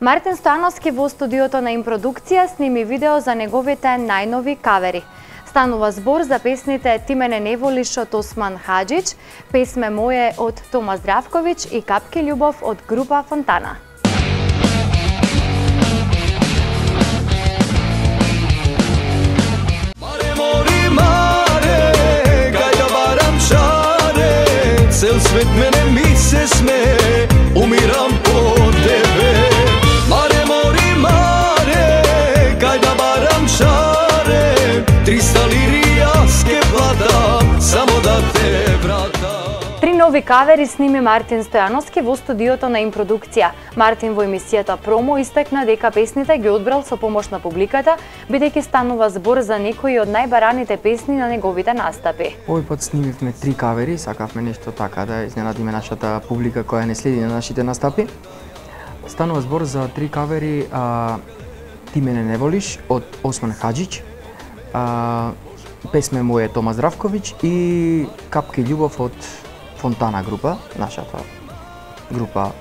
Мартин Стојановски во студиото на Импродукција сними видео за неговите најнови кавери. Станува збор за песните "Ти мене не волиш" од Осман Хаџич, "Песме моје" од Тома Здравковиќ и "Капки љубов" од група Фонтана. Cel svet mene mi se smeje, umiram po tebe. Mare, mori, mare, kaj da baram šare, 300 liri jaske plata, samo da te vrata. Три нови кавери сними Мартин Стојановски во студиото на Импродукција. Мартин во емисијата Промо истакна дека песните ги одбрал со помош на публиката, бидејќи станува збор за некои од најбараните песни на неговите настапи. Овој пат снимивме 3 кавери, сакавме нешто така да изненадиме нашата публика која не следи на нашите настапи. Станува збор за 3 кавери "Ти мене не волиш" од Осман Хаџич, "Песме моје" Тома Здравковиќ и "Капки љубов" од Фонтана група, нашата група,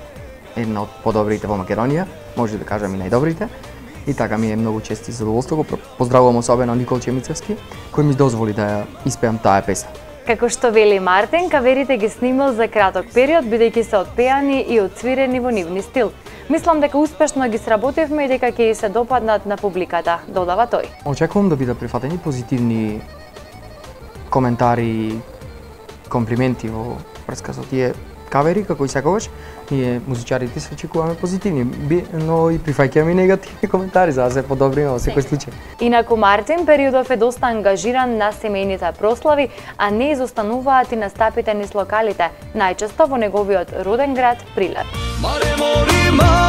една од подобрите во Македонија, може да кажам и најдобрите. И така ми е многу чест и задоволство. Го поздравувам особено Никол Чемицевски, кој ми дозволи да ја испеам таа песна. Како што вели Мартин, каверите ги снимал за краток период, бидејќи се отпеани и отсвирени во нивни стил. Мислам дека успешно ги сработивме и дека ќе се допаднат на публиката, додава тој. Очекувам да бидат прифатени позитивни коментари, комплименти во врска со тие кавери, како и секогаш. Ние музичарите се очекуваме позитивни, но и прифаќаме и негативни коментари за да се подобриме во секој случај. Инаку Мартин периодов е доста ангажиран на семејните прослави, а не изостануваат и настапите низ локалите, најчесто во неговиот роден град Прилеп. Mare, mori, mare.